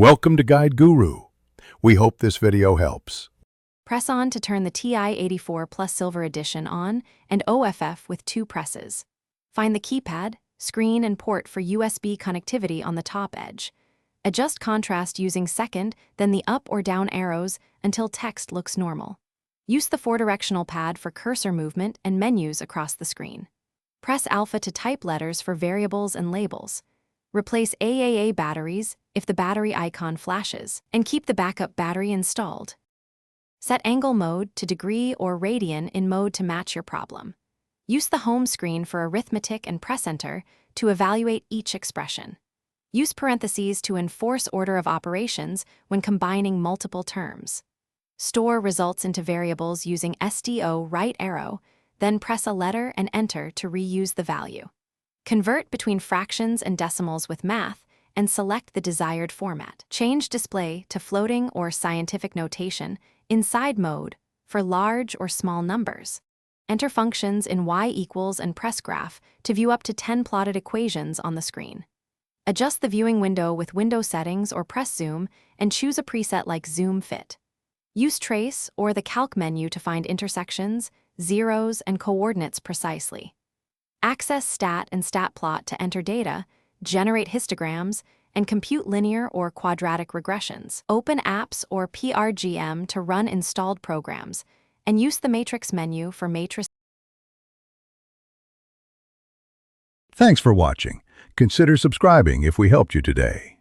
Welcome to Guide Guru. We hope this video helps. Press on to turn the Ti-84 Plus Silver Edition on and OFF with 2 presses. Find the keypad, screen, and port for USB connectivity on the top edge. Adjust contrast using second, then the up or down arrows until text looks normal. Use the 4-directional pad for cursor movement and menus across the screen. Press alpha to type letters for variables and labels. Replace AAA batteries if the battery icon flashes, and keep the backup battery installed. Set angle mode to degree or radian in mode to match your problem. Use the home screen for arithmetic and press enter to evaluate each expression. Use parentheses to enforce order of operations when combining multiple terms. Store results into variables using SDO right arrow, then press a letter and enter to reuse the value. Convert between fractions and decimals with math and select the desired format. Change display to floating or scientific notation inside mode for large or small numbers. Enter functions in y equals and press graph to view up to 10 plotted equations on the screen. Adjust the viewing window with window settings or press zoom and choose a preset like Zoom Fit. Use trace or the calc menu to find intersections, zeros, and coordinates precisely. Access stat and stat plot to enter data, generate histograms, and compute linear or quadratic regressions. Open apps or PRGM to run installed programs, and use the matrix menu for matrix. Thanks for watching. Consider subscribing if we helped you today.